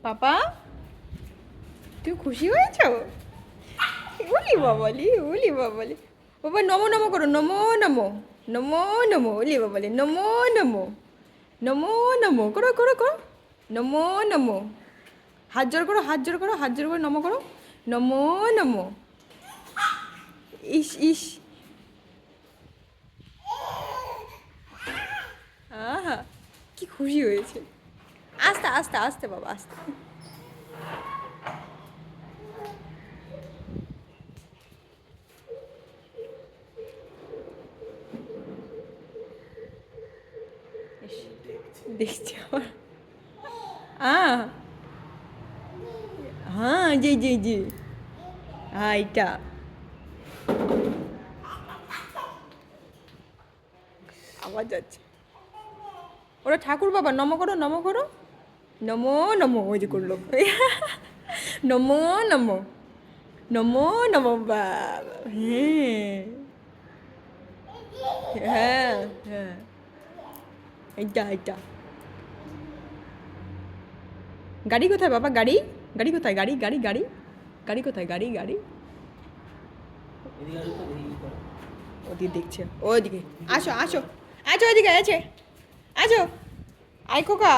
পাপা তুমি খুশি হয়েছ? ওলি বাবালি, ওলি বাবালি। বাবা নমো নমো করো, নমো নমো, নমো নমো, ওলি বাবালি, নমো নমো, নমো নমো করো করো করো, নমো নমো। হাত জোর করো, হাত জোর করো, হাত জোর করে নমো করো, নমো নমো। ইস ইস, আহা কি খুশি হয়েছে। আস্তে আস্তে আস্তে বাবা, আস্তে। ইস, দেখছি আমার। হ্যাঁ জি জি জি, হ্যাঁ এইটা। আওয়াজ যাচ্ছে। ওরা ঠাকুর বাবা, নমো করো, নমো করো, নমো নমো, ওই যে করলো। নমো নমো, নমো নমো বাবা। হ্যাঁ হ্যাঁ হ্যাঁ, এইটা এইটা। গাড়ি কোথায় বাবা, গাড়ি? গাড়ি কোথায়, গাড়ি গাড়ি গাড়ি? গাড়ি কোথায়, গাড়ি গাড়ি? ওদিকে দেখছে, ওইদিকে। আসো আসো, আসো ওইদিকে আছে, আসো। আয় খোকা।